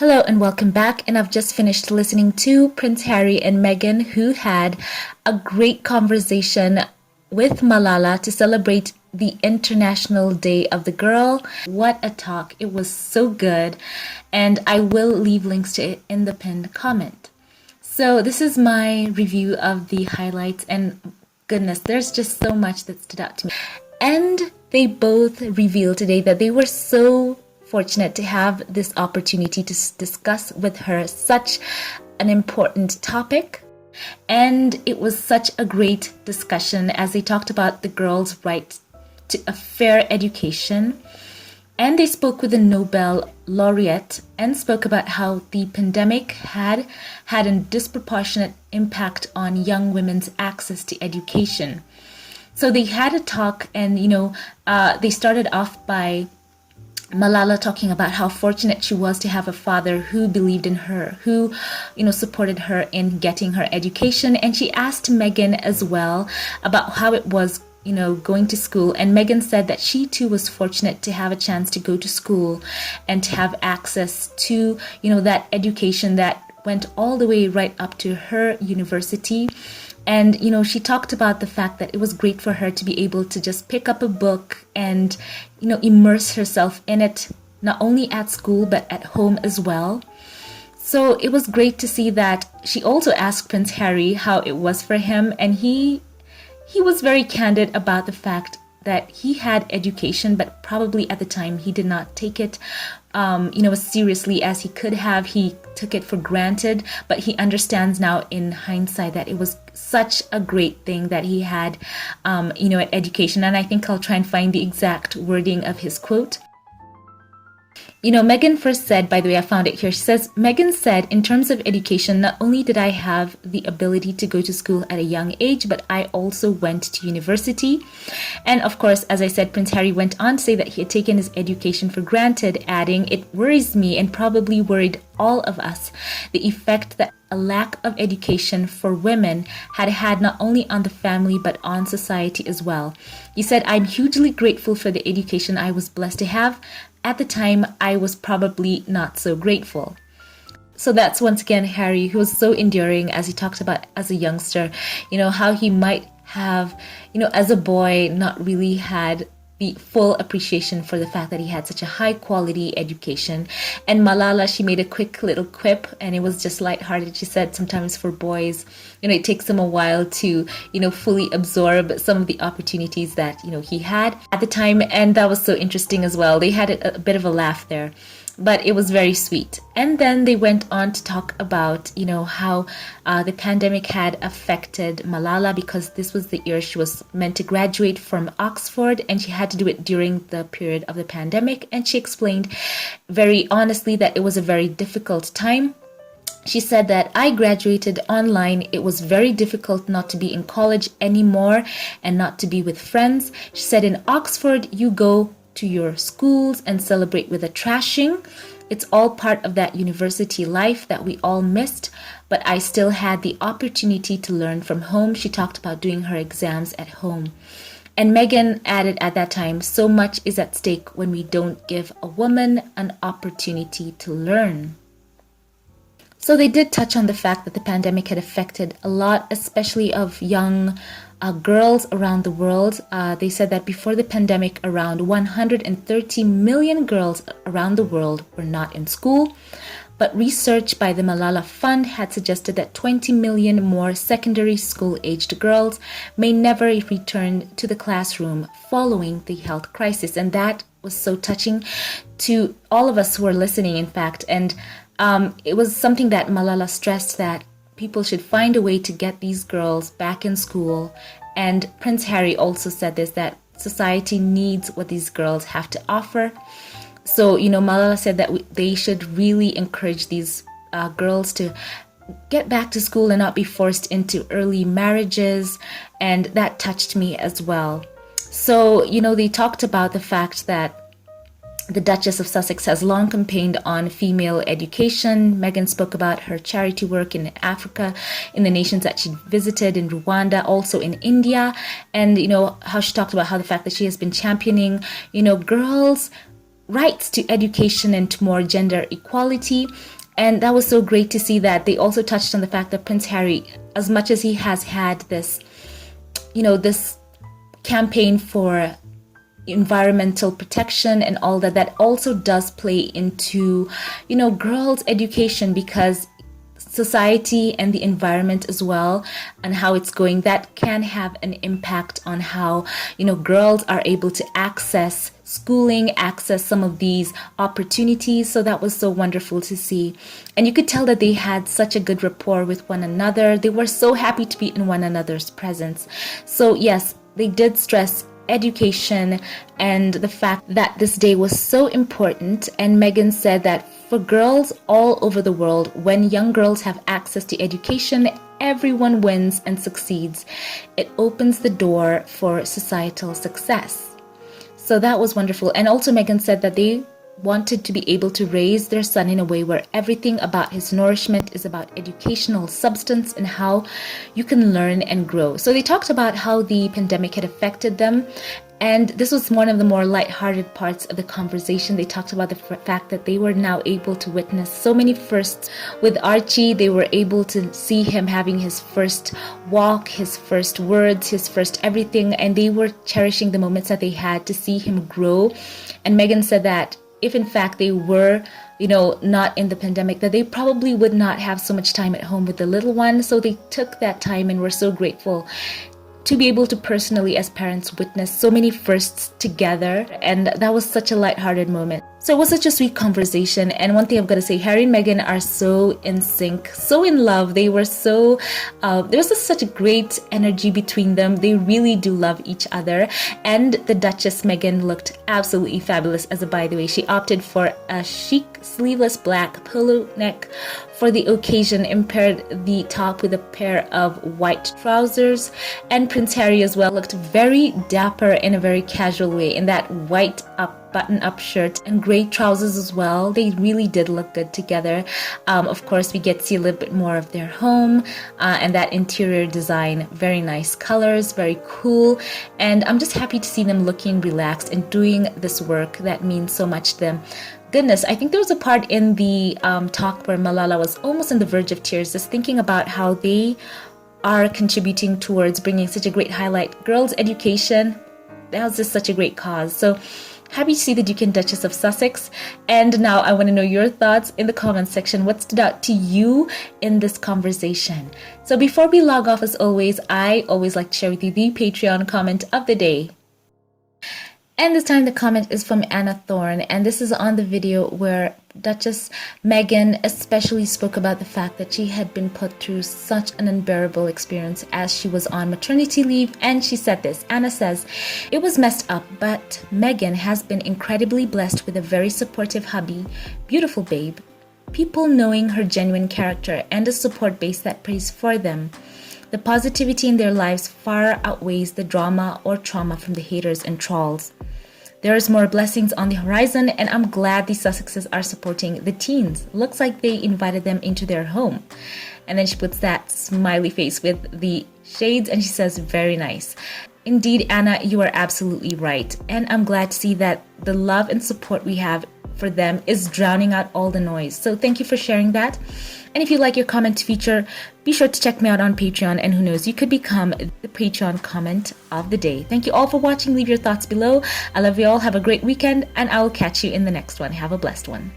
Hello and welcome back. And I've just finished listening to Prince Harry and Meghan, who had a great conversation with Malala to celebrate the International Day of the Girl. What a talk. It was so good. And I will leave links to it in the pinned comment. So this is my review of the highlights, and goodness, there's just so much that stood out to me. And they both revealed today that they were so fortunate to have this opportunity to discuss with her such an important topic. And it was such a great discussion as they talked about the girls' right to a fair education. And they spoke with the Nobel laureate and spoke about how the pandemic had a disproportionate impact on young women's access to education. So they had a talk, and they started off by Malala talking about how fortunate she was to have a father who believed in her, who, supported her in getting her education. And she asked Meghan as well about how it was, going to school. And Meghan said that she too was fortunate to have a chance to go to school and to have access to, that education that went all the way right up to her university. And, she talked about the fact that it was great for her to be able to just pick up a book and, immerse herself in it, not only at school, but at home as well. So it was great to see that. She also asked Prince Harry how it was for him, and he was very candid about the fact that he had education, but probably at the time he did not take it as seriously as he could have. He took it for granted, but he understands now in hindsight that it was such a great thing that he had, at education. And I think I'll try and find the exact wording of his quote. Meghan first said, by the way, I found it here. She says, Meghan said, in terms of education, not only did I have the ability to go to school at a young age, but I also went to university. And of course, as I said, Prince Harry went on to say that he had taken his education for granted, adding, it worries me and probably worried all of us, the effect that a lack of education for women had not only on the family, but on society as well. He said, I'm hugely grateful for the education I was blessed to have. At the time, I was probably not so grateful. So that's once again Harry, who was so endearing as he talked about as a youngster, how he might have, as a boy, not really had the full appreciation for the fact that he had such a high quality education. And Malala, she made a quick little quip, and it was just lighthearted. She said sometimes for boys, it takes them a while to, fully absorb some of the opportunities that, he had at the time. And that was so interesting as well. They had a bit of a laugh there, but it was very sweet. And then they went on to talk about, how the pandemic had affected Malala, because this was the year she was meant to graduate from Oxford, and she had to do it during the period of the pandemic. And she explained very honestly that it was a very difficult time. She said that I graduated online. It was very difficult not to be in college anymore and not to be with friends. She said in Oxford, you go to your schools and celebrate with a trashing. It's all part of that university life that we all missed, but I still had the opportunity to learn from home. She talked about doing her exams at home. And Meghan added at that time, so much is at stake when we don't give a woman an opportunity to learn. So they did touch on the fact that the pandemic had affected a lot, especially of young girls around the world. They said that before the pandemic, around 130 million girls around the world were not in school. But research by the Malala Fund had suggested that 20 million more secondary school-aged girls may never return to the classroom following the health crisis. And that was so touching to all of us who were listening, in fact. And it was something that Malala stressed, that people should find a way to get these girls back in school. And Prince Harry also said this, that society needs what these girls have to offer. So, Malala said that they should really encourage these girls to get back to school and not be forced into early marriages. And that touched me as well. So, they talked about the fact that the Duchess of Sussex has long campaigned on female education. Meghan spoke about her charity work in Africa, in the nations that she visited, in Rwanda, also in India. And, how she talked about how the fact that she has been championing, girls rights to education and to more gender equality. And that was so great to see that. They also touched on the fact that Prince Harry, as much as he has had this, this campaign for environmental protection and all that, that also does play into, girls' education, because society and the environment as well and how it's going, that can have an impact on how girls are able to access schooling, access some of these opportunities. So that was so wonderful to see, and you could tell that they had such a good rapport with one another. They were so happy to be in one another's presence. So yes, they did stress education and the fact that this day was so important. And Meghan said that for girls all over the world, when young girls have access to education, everyone wins and succeeds. It opens the door for societal success. So that was wonderful. And also Meghan said that they wanted to be able to raise their son in a way where everything about his nourishment is about educational substance and how you can learn and grow. So they talked about how the pandemic had affected them, and this was one of the more lighthearted parts of the conversation. They talked about the fact that they were now able to witness so many firsts. With Archie, they were able to see him having his first walk, his first words, his first everything, and they were cherishing the moments that they had to see him grow. And Meghan said that if in fact they were, not in the pandemic, that they probably would not have so much time at home with the little one. So they took that time and were so grateful to be able to personally, as parents, witness so many firsts together. And that was such a lighthearted moment. So it was such a sweet conversation. And one thing I've got to say, Harry and Meghan are so in sync, so in love. They were so, there was just such a great energy between them. They really do love each other. And the Duchess Meghan looked absolutely fabulous. As a by the way, she opted for a chic sleeveless black polo neck for the occasion and paired the top with a pair of white trousers. And Prince Harry as well looked very dapper in a very casual way in that white button-up shirt and gray trousers as well. They really did look good together. Of course, we get to see a little bit more of their home and that interior design. Very nice colors, very cool. And I'm just happy to see them looking relaxed and doing this work that means so much to them. Goodness, I think there was a part in the talk where Malala was almost on the verge of tears, just thinking about how they are contributing towards bringing such a great highlight. Girls' education, that was just such a great cause. So happy to see the Duke and Duchess of Sussex. And now I want to know your thoughts in the comments section. What stood out to you in this conversation? So before we log off, as always, I always like to share with you the Patreon comment of the day. And this time the comment is from Anna Thorne, and this is on the video where Duchess Meghan especially spoke about the fact that she had been put through such an unbearable experience as she was on maternity leave. And she said this. Anna says, "It was messed up, but Meghan has been incredibly blessed with a very supportive hubby, beautiful babe, people knowing her genuine character, and a support base that prays for them. The positivity in their lives far outweighs the drama or trauma from the haters and trolls. There is more blessings on the horizon, and I'm glad the Sussexes are supporting the teens. Looks like they invited them into their home." And then she puts that smiley face with the shades, and she says, "Very nice." Indeed, Anna, you are absolutely right. And I'm glad to see that the love and support we have for them is drowning out all the noise. So thank you for sharing that. And if you'd like your comment to feature, be sure to check me out on Patreon, and who knows, you could become the Patreon comment of the day. Thank you all for watching. Leave your thoughts below. I love you all. Have a great weekend, and I will catch you in the next one. Have a blessed one.